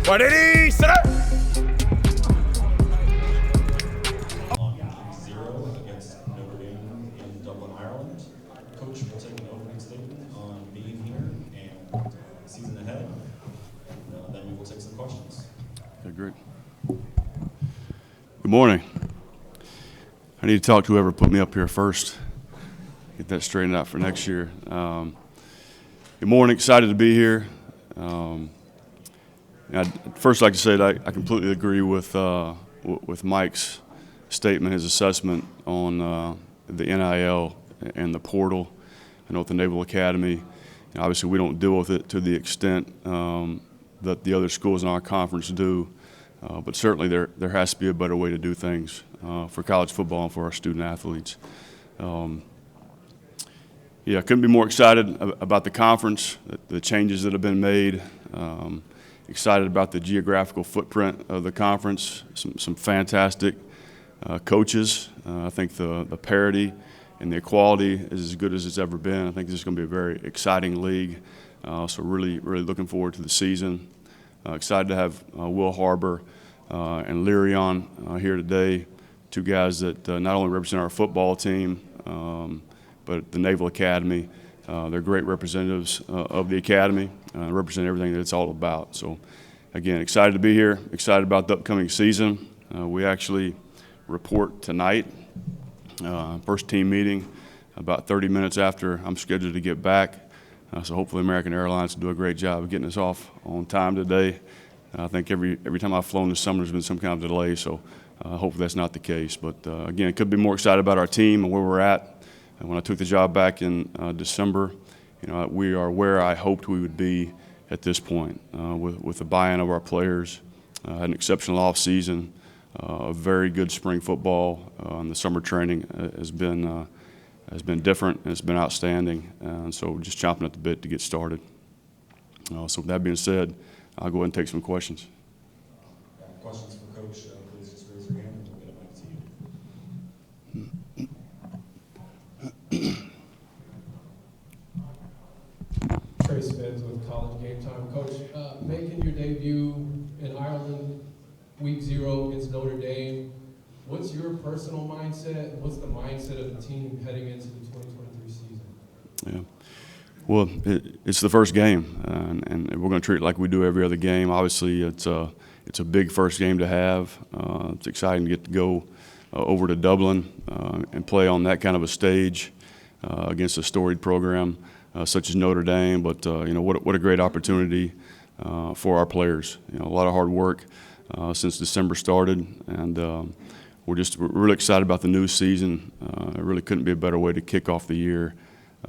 180, center. On 0 against Newberry in Dublin, Ireland. Coach will take an opening statement on being here and the season ahead. And then we will take some questions. Okay, great. Good morning. I need to talk to whoever put me up here first. Get that straightened out for next year. Good morning. Excited to be here. I'd first like to say that I completely agree with Mike's statement, his assessment on the NIL and the portal. I know at the Naval Academy, obviously we don't deal with it to the extent that the other schools in our conference do, but certainly there has to be a better way to do things for college football and for our student athletes. Yeah, I couldn't be more excited about the conference, the changes that have been made. Excited about the geographical footprint of the conference. Some fantastic coaches. I think the parity and the equality is as good as it's ever been. I think this is going to be a very exciting league. So really looking forward to the season. Excited to have Will Harbor and Lyrion here today. Two guys that not only represent our football team, but the Naval Academy. They're great representatives of the Academy, represent everything that it's all about. So, again, excited to be here, excited about the upcoming season. We actually report tonight, first team meeting, about 30 minutes after I'm scheduled to get back. So hopefully American Airlines will do a great job of getting us off on time today. I think every time I've flown this summer there's been some kind of delay, so hopefully that's not the case. But, again, could be more excited about our team and where we're at. And when I took the job back in December, we are where I hoped we would be at this point with the buy-in of our players. Had an exceptional offseason, a very good spring football, and the summer training has been different and it's been outstanding. And so just chomping at the bit to get started. So with that being said, I'll go ahead and take some questions. Questions for Coach? Please just raise your hand and we'll get a mic to you. Trey Spence with College Game Time. Coach, making your debut in Ireland, week 0 against Notre Dame, what's your personal mindset and what's the mindset of the team heading into the 2023 season? Yeah. Well, it's the first game, and we're going to treat it like we do every other game. Obviously, it's a big first game to have. It's exciting to get to go over to Dublin and play on that kind of a stage against a storied program such as Notre Dame. But what a great opportunity for our players. A lot of hard work since December started, and we're really excited about the new season. It really couldn't be a better way to kick off the year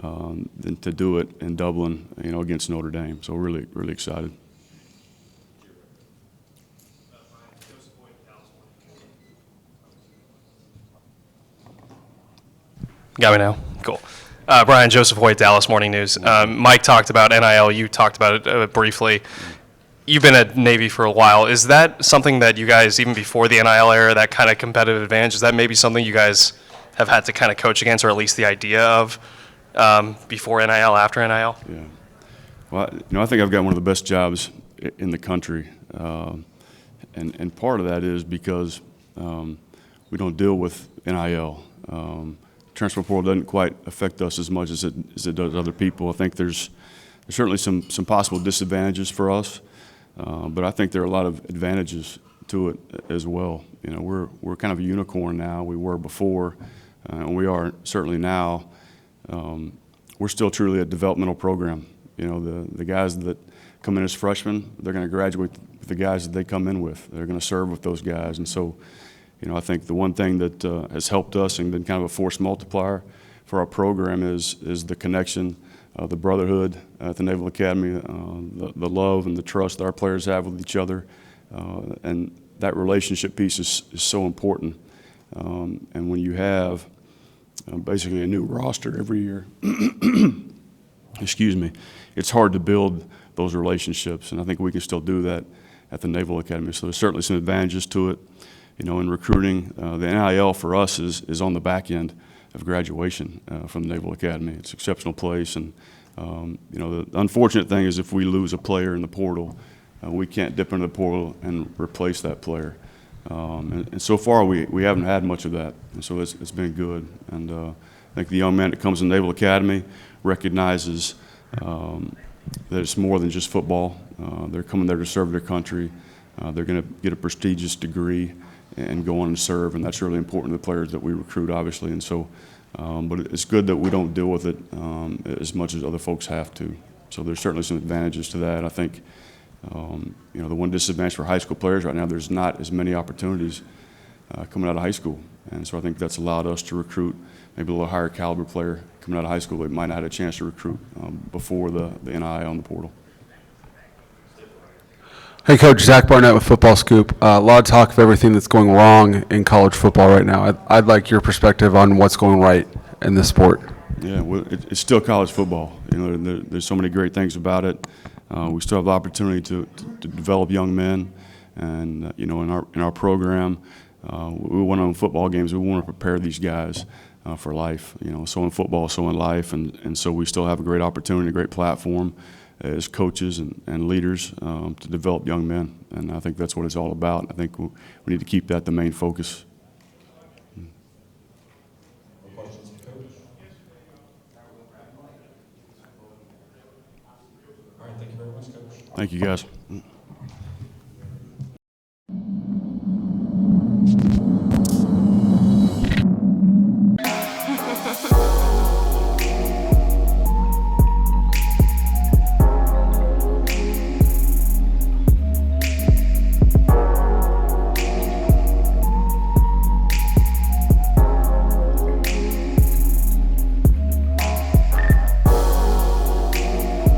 than to do it in Dublin, against Notre Dame. So really excited. Got me now? Cool. Brian, Joseph Hoyt, Dallas Morning News. Mike talked about NIL. You talked about it briefly. You've been at Navy for a while. Is that something that you guys, even before the NIL era, that kind of competitive advantage, is that maybe something you guys have had to kind of coach against, or at least the idea of before NIL, after NIL? Yeah. Well, I think I've got one of the best jobs in the country. And part of that is because we don't deal with NIL. Transfer portal doesn't quite affect us as much as it does other people. I think there's certainly some possible disadvantages for us, but I think there are a lot of advantages to it as well. We're kind of a unicorn now. We were before, and we are certainly now. We're still truly a developmental program. The guys that come in as freshmen, they're going to graduate with the guys that they come in with. They're going to serve with those guys, and so. I think the one thing that has helped us and been kind of a force multiplier for our program is the connection, the brotherhood at the Naval Academy, the love and the trust that our players have with each other, and that relationship piece is so important. And when you have basically a new roster every year, excuse me, it's hard to build those relationships, and I think we can still do that at the Naval Academy. So there's certainly some advantages to it. In recruiting, the NIL for us is on the back end of graduation from the Naval Academy. It's an exceptional place, and the unfortunate thing is if we lose a player in the portal, we can't dip into the portal and replace that player. And so far, we haven't had much of that, and so it's been good. And I think the young man that comes to Naval Academy recognizes that it's more than just football. They're coming there to serve their country. They're going to get a prestigious degree and go on and serve, and that's really important to the players that we recruit, obviously. And so, but it's good that we don't deal with it as much as other folks have to. So there's certainly some advantages to that. I think, the one disadvantage for high school players right now, there's not as many opportunities coming out of high school. And so I think that's allowed us to recruit maybe a little higher caliber player coming out of high school that might not have had a chance to recruit before the NIL on the portal. Hey, Coach, Zach Barnett with Football Scoop. A lot of talk of everything that's going wrong in college football right now. I'd like your perspective on what's going right in this sport. Yeah, well, it's still college football. There's so many great things about it. We still have the opportunity to develop young men, and in our program, we want to win football games. We want to prepare these guys for life. So in football, so in life, and so we still have a great opportunity, a great platform as coaches and leaders to develop young men, and I think that's what it's all about. I think we need to keep that the main focus. More questions for Coach? All right, thank you very much, Coach. Thank you, guys.